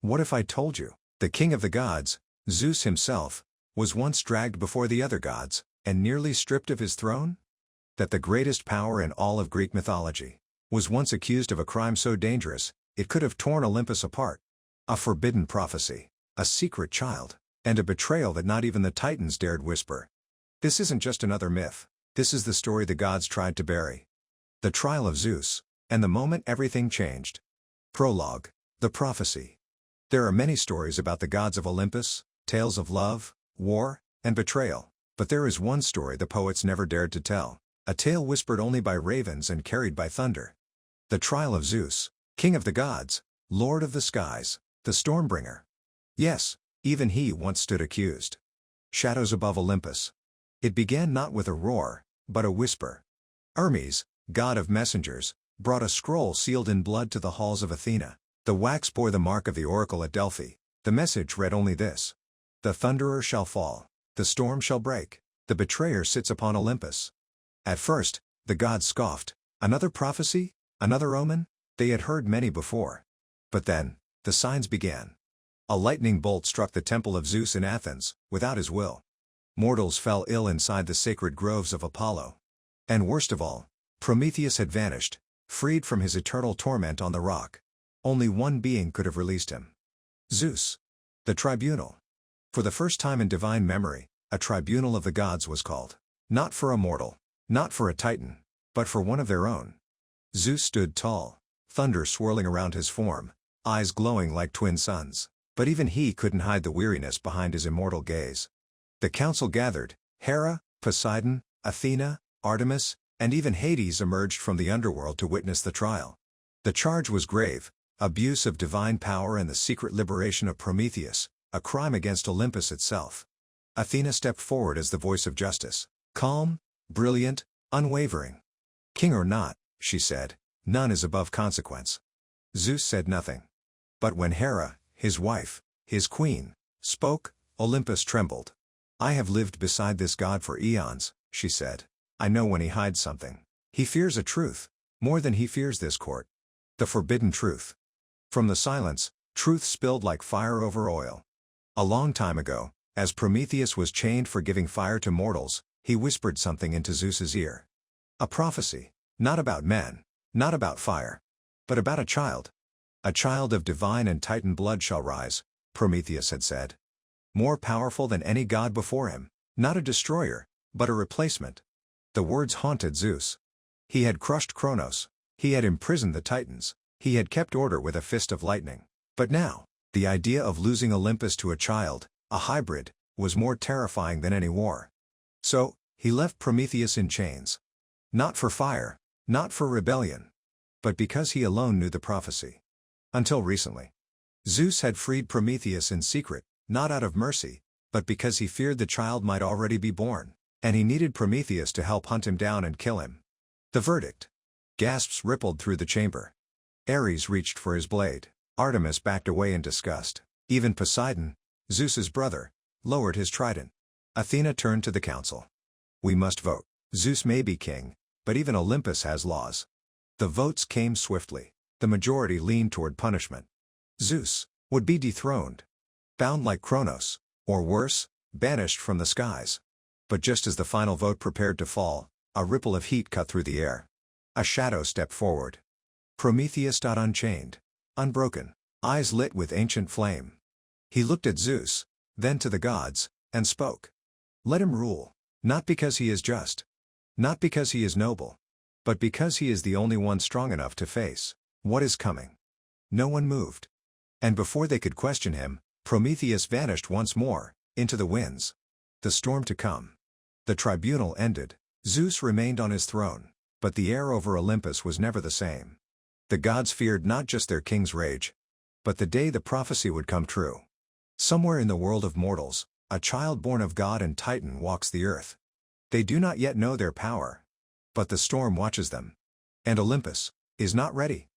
What if I told you? The king of the gods, Zeus himself, was once dragged before the other gods, and nearly stripped of his throne? That the greatest power in all of Greek mythology was once accused of a crime so dangerous, it could have torn Olympus apart. A forbidden prophecy, a secret child, and a betrayal that not even the Titans dared whisper. This isn't just another myth. This is the story the gods tried to bury. The trial of Zeus, and the moment everything changed. Prologue. The prophecy. There are many stories about the gods of Olympus, tales of love, war, and betrayal, but there is one story the poets never dared to tell, a tale whispered only by ravens and carried by thunder. The trial of Zeus, king of the gods, lord of the skies, the stormbringer. Yes, even he once stood accused. Shadows above Olympus. It began not with a roar, but a whisper. Hermes, god of messengers, brought a scroll sealed in blood to the halls of Athena. The wax bore the mark of the oracle at Delphi. The message read only this: the thunderer shall fall, the storm shall break, the betrayer sits upon Olympus. At first, the gods scoffed. Another prophecy? Another omen? They had heard many before. But then, the signs began. A lightning bolt struck the temple of Zeus in Athens, without his will. Mortals fell ill inside the sacred groves of Apollo. And worst of all, Prometheus had vanished, freed from his eternal torment on the rock. Only one being could have released him. Zeus. The tribunal. For the first time in divine memory, a tribunal of the gods was called. Not for a mortal, not for a titan, but for one of their own. Zeus stood tall, thunder swirling around his form, eyes glowing like twin suns, but even he couldn't hide the weariness behind his immortal gaze. The council gathered. Hera, Poseidon, Athena, Artemis, and even Hades emerged from the underworld to witness the trial. The charge was grave: abuse of divine power and the secret liberation of Prometheus, a crime against Olympus itself. Athena stepped forward as the voice of justice, calm, brilliant, unwavering. King or not, she said, none is above consequence. Zeus said nothing. But when Hera, his wife, his queen, spoke, Olympus trembled. I have lived beside this god for eons, she said. I know when he hides something. He fears a truth, more than he fears this court. The forbidden truth. From the silence, truth spilled like fire over oil. A long time ago, as Prometheus was chained for giving fire to mortals, he whispered something into Zeus's ear. A prophecy, not about men, not about fire, but about a child. A child of divine and titan blood shall rise, Prometheus had said. More powerful than any god before him, not a destroyer, but a replacement. The words haunted Zeus. He had crushed Kronos. He had imprisoned the titans. He had kept order with a fist of lightning. But now, the idea of losing Olympus to a child, a hybrid, was more terrifying than any war. So, he left Prometheus in chains. Not for fire, not for rebellion, but because he alone knew the prophecy. Until recently. Zeus had freed Prometheus in secret, not out of mercy, but because he feared the child might already be born, and he needed Prometheus to help hunt him down and kill him. The verdict. Gasps rippled through the chamber. Ares reached for his blade. Artemis backed away in disgust. Even Poseidon, Zeus's brother, lowered his trident. Athena turned to the council. We must vote. Zeus may be king, but even Olympus has laws. The votes came swiftly. The majority leaned toward punishment. Zeus would be dethroned, bound like Kronos, or worse, banished from the skies. But just as the final vote prepared to fall, a ripple of heat cut through the air. A shadow stepped forward. Prometheus stood unchained, unbroken, eyes lit with ancient flame. He looked at Zeus, then to the gods, and spoke. Let him rule, not because he is just, not because he is noble, but because he is the only one strong enough to face what is coming. No one moved. And before they could question him, Prometheus vanished once more, into the winds. The storm to come. The tribunal ended. Zeus remained on his throne, but the air over Olympus was never the same. The gods feared not just their king's rage, but the day the prophecy would come true. Somewhere in the world of mortals, a child born of God and Titan walks the earth. They do not yet know their power, but the storm watches them. And Olympus is not ready.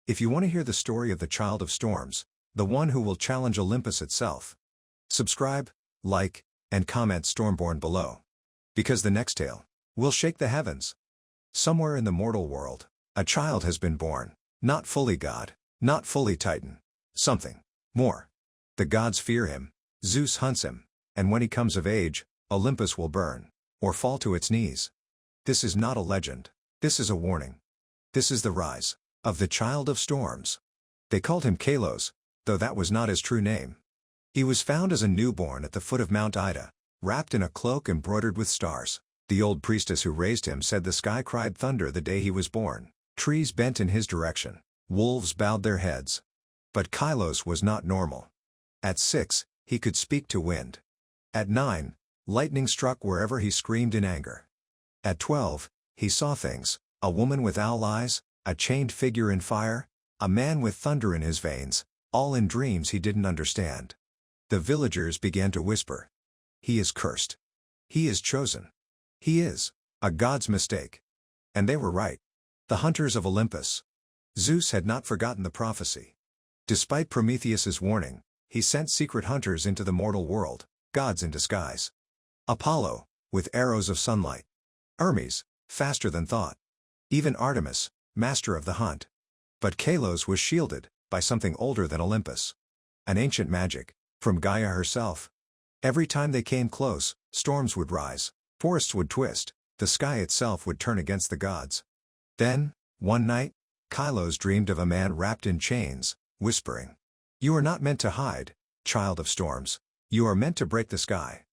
If you want to hear the story of the child of storms, the one who will challenge Olympus itself, subscribe, like, and comment Stormborn below. Because the next tale will shake the heavens. Somewhere in the mortal world, a child has been born, not fully God, not fully Titan, something More. The gods fear him, Zeus hunts him, and when he comes of age, Olympus will burn, or fall to its knees. This is not a legend. This is a warning. This is the rise of the child of storms. They called him Kalos, though that was not his true name. He was found as a newborn at the foot of Mount Ida, wrapped in a cloak embroidered with stars. The old priestess who raised him said the sky cried thunder the day he was born. Trees bent in his direction. Wolves bowed their heads. But Kalos was not normal. At 6, he could speak to wind. At 9, lightning struck wherever he screamed in anger. At 12, he saw things, a woman with owl eyes, a chained figure in fire, a man with thunder in his veins, all in dreams he didn't understand. The villagers began to whisper. He is cursed. He is chosen. He is a god's mistake. And they were right. The hunters of Olympus. Zeus had not forgotten the prophecy. Despite Prometheus's warning, he sent secret hunters into the mortal world, gods in disguise. Apollo, with arrows of sunlight. Hermes, faster than thought. Even Artemis, master of the hunt. But Kalos was shielded by something older than Olympus. An ancient magic, from Gaia herself. Every time they came close, storms would rise, forests would twist, the sky itself would turn against the gods. Then, one night, Kalos dreamed of a man wrapped in chains, whispering, "You are not meant to hide, child of storms. You are meant to break the sky."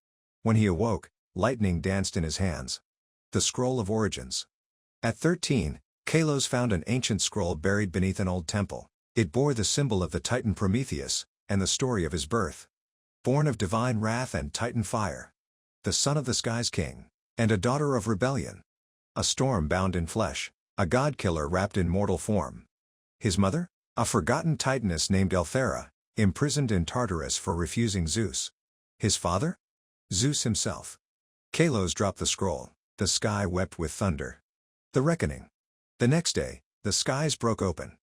When he awoke, lightning danced in his hands. The Scroll of Origins. At 13, Kalos found an ancient scroll buried beneath an old temple. It bore the symbol of the Titan Prometheus, and the story of his birth. Born of divine wrath and Titan fire. The son of the sky's king, and a daughter of rebellion. A storm bound in flesh, a Godkiller wrapped in mortal form. His mother? A forgotten Titaness named Elthera, imprisoned in Tartarus for refusing Zeus. His father? Zeus himself. Kalos dropped the scroll. The sky wept with thunder. The reckoning. The next day, the skies broke open.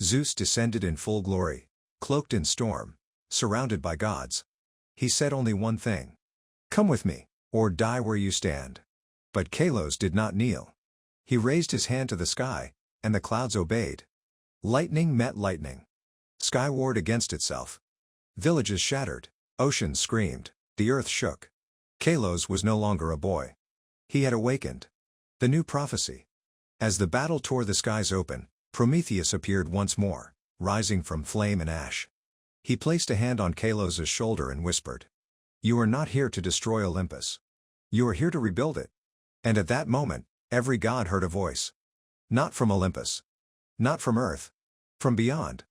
Zeus descended in full glory, cloaked in storm, surrounded by gods. He said only one thing. "Come with me, or die where you stand." But Kalos did not kneel. He raised his hand to the sky, and the clouds obeyed. Lightning met lightning. Sky warred against itself. Villages shattered, oceans screamed, the earth shook. Kalos was no longer a boy. He had awakened. The new prophecy. As the battle tore the skies open, Prometheus appeared once more, rising from flame and ash. He placed a hand on Kalos' shoulder and whispered, "You are not here to destroy Olympus. You are here to rebuild it." And at that moment, every god heard a voice. Not from Olympus. Not from Earth. From beyond.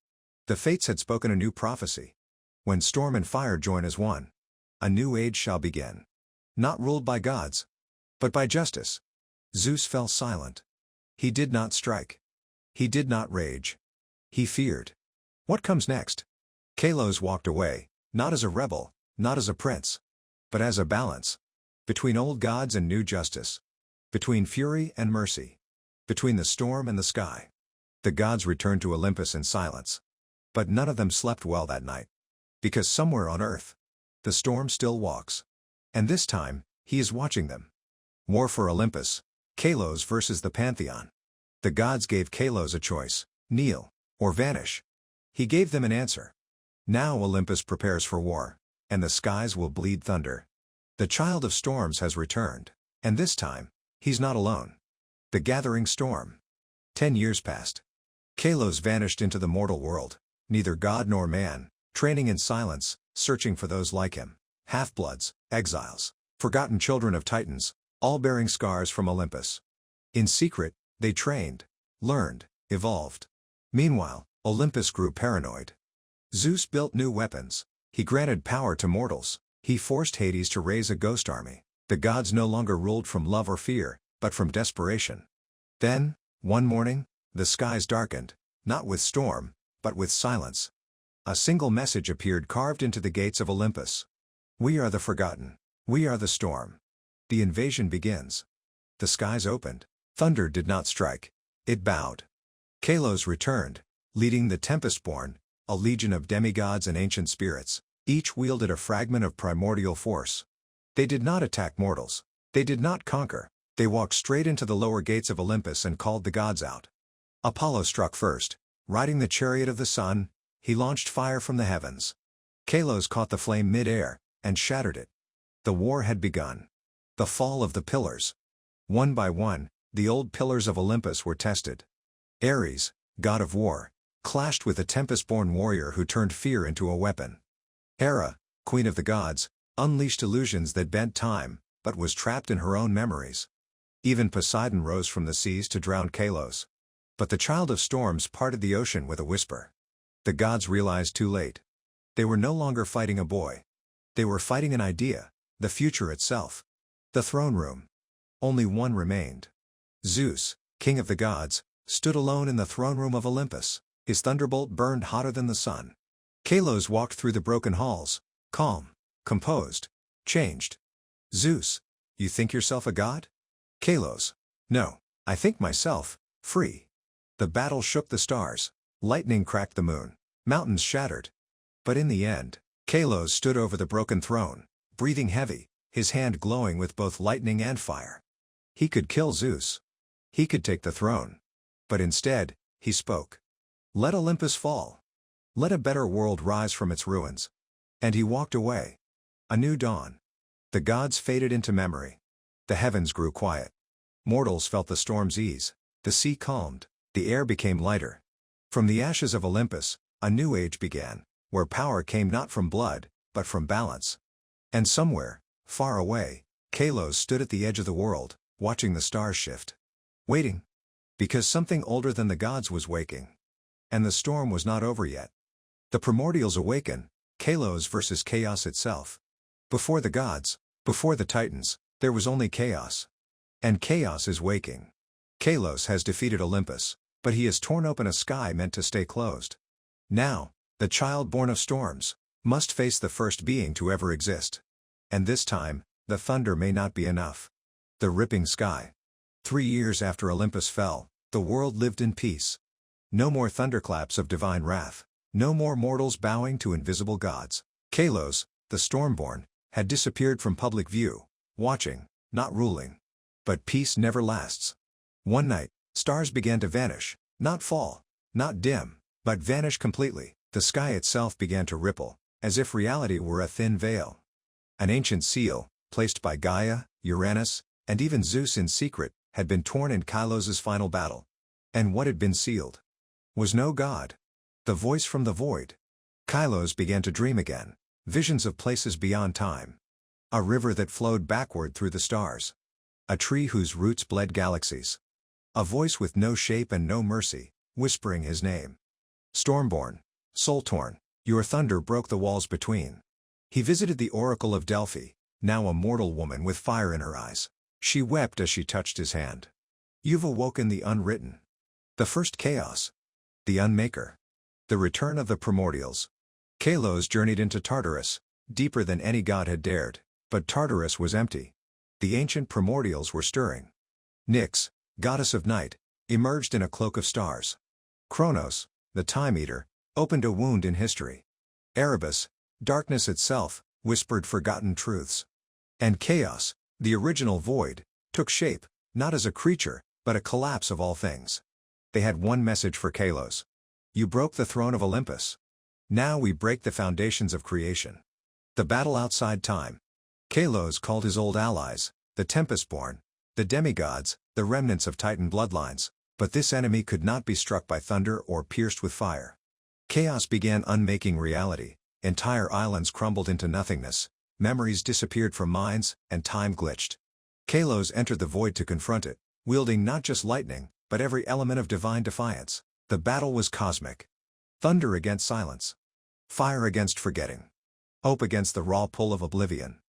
The fates had spoken a new prophecy. When storm and fire join as one, a new age shall begin. Not ruled by gods, but by justice. Zeus fell silent. He did not strike. He did not rage. He feared. What comes next? Kalos walked away, not as a rebel, not as a prince, but as a balance. Between old gods and new justice. Between fury and mercy. Between the storm and the sky. The gods returned to Olympus in silence. But none of them slept well that night. Because somewhere on Earth, the storm still walks. And this time, he is watching them. War for Olympus. Kalos versus the Pantheon. The gods gave Kalos a choice, kneel, or vanish. He gave them an answer. Now Olympus prepares for war, and the skies will bleed thunder. The child of storms has returned, and this time, he's not alone. The gathering storm. 10 years passed. Kalos vanished into the mortal world, neither god nor man, training in silence, searching for those like him, half-bloods, exiles, forgotten children of titans, all bearing scars from Olympus. In secret, they trained, learned, evolved. Meanwhile, Olympus grew paranoid. Zeus built new weapons. He granted power to mortals. He forced Hades to raise a ghost army. The gods no longer ruled from love or fear, but from desperation. Then, one morning, the skies darkened, not with storm, but with silence. A single message appeared carved into the gates of Olympus. We are the forgotten. We are the storm. The invasion begins. The skies opened. Thunder did not strike. It bowed. Kalos returned, leading the Tempest-born, a legion of demigods and ancient spirits. Each wielded a fragment of primordial force. They did not attack mortals. They did not conquer. They walked straight into the lower gates of Olympus and called the gods out. Apollo struck first, riding the chariot of the sun, he launched fire from the heavens. Kalos caught the flame mid-air, and shattered it. The war had begun. The fall of the pillars. One by one, the old pillars of Olympus were tested. Ares, god of war, clashed with a tempest-born warrior who turned fear into a weapon. Hera, queen of the gods, unleashed illusions that bent time, but was trapped in her own memories. Even Poseidon rose from the seas to drown Kalos. But the child of storms parted the ocean with a whisper. The gods realized too late. They were no longer fighting a boy. They were fighting an idea, the future itself. The throne room. Only one remained. Zeus, king of the gods, stood alone in the throne room of Olympus. His thunderbolt burned hotter than the sun. Kalos walked through the broken halls, calm, composed, changed. Zeus, you think yourself a god? Kalos, no, I think myself, free. The battle shook the stars, lightning cracked the moon, mountains shattered. But in the end, Kalos stood over the broken throne, breathing heavy, his hand glowing with both lightning and fire. He could kill Zeus. He could take the throne. But instead, he spoke. Let Olympus fall. Let a better world rise from its ruins. And he walked away. A new dawn. The gods faded into memory. The heavens grew quiet. Mortals felt the storm's ease. The sea calmed. The air became lighter. From the ashes of Olympus, a new age began, where power came not from blood, but from balance. And somewhere, far away, Kalos stood at the edge of the world, watching the stars shift. Waiting. Because something older than the gods was waking. And the storm was not over yet. The primordials awaken, Kalos versus chaos itself. Before the gods, before the titans, there was only chaos. And chaos is waking. Kalos has defeated Olympus, but he has torn open a sky meant to stay closed. Now, the child born of storms, must face the first being to ever exist. And this time, the thunder may not be enough. The ripping sky. 3 years after Olympus fell, the world lived in peace. No more thunderclaps of divine wrath. No more mortals bowing to invisible gods. Kalos, the stormborn, had disappeared from public view, watching, not ruling. But peace never lasts. One night, stars began to vanish, not fall, not dim, but vanish completely. The sky itself began to ripple, as if reality were a thin veil. An ancient seal, placed by Gaia, Uranus, and even Zeus in secret, had been torn in Kalos' final battle. And what had been sealed was no god. The voice from the void. Kalos began to dream again, visions of places beyond time. A river that flowed backward through the stars. A tree whose roots bled galaxies. A voice with no shape and no mercy, whispering his name. Stormborn, soul-torn, your thunder broke the walls between. He visited the oracle of Delphi, now a mortal woman with fire in her eyes. She wept as she touched his hand. You've awoken the unwritten. The first chaos. The unmaker. The return of the primordials. Kalos journeyed into Tartarus, deeper than any god had dared, but Tartarus was empty. The ancient primordials were stirring. Nyx, goddess of night, emerged in a cloak of stars. Kronos, the time-eater, opened a wound in history. Erebus, darkness itself, whispered forgotten truths. And chaos, the original void, took shape, not as a creature, but a collapse of all things. They had one message for Kalos. You broke the throne of Olympus. Now we break the foundations of creation. The battle outside time. Kalos called his old allies, the Tempest-born, the demigods, the remnants of Titan bloodlines, but this enemy could not be struck by thunder or pierced with fire. Chaos began unmaking reality, entire islands crumbled into nothingness, memories disappeared from minds, and time glitched. Kalos entered the void to confront it, wielding not just lightning, but every element of divine defiance. The battle was cosmic. Thunder against silence. Fire against forgetting. Hope against the raw pull of oblivion.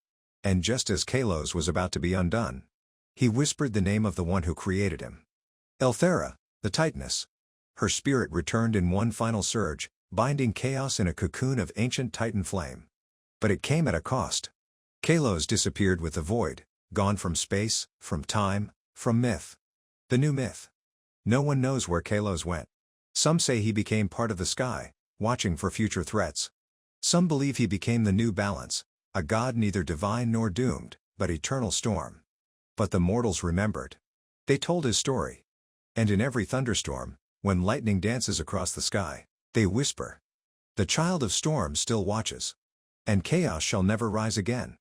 And just as Kalos was about to be undone, he whispered the name of the one who created him. Elthera, the Titaness. Her spirit returned in one final surge, binding chaos in a cocoon of ancient Titan flame. But it came at a cost. Kalos disappeared with the void, gone from space, from time, from myth. The new myth. No one knows where Kalos went. Some say he became part of the sky, watching for future threats. Some believe he became the new balance, a god neither divine nor doomed, but eternal storm. But the mortals remembered. They told his story. And in every thunderstorm, when lightning dances across the sky, they whisper. The child of storms still watches. And chaos shall never rise again.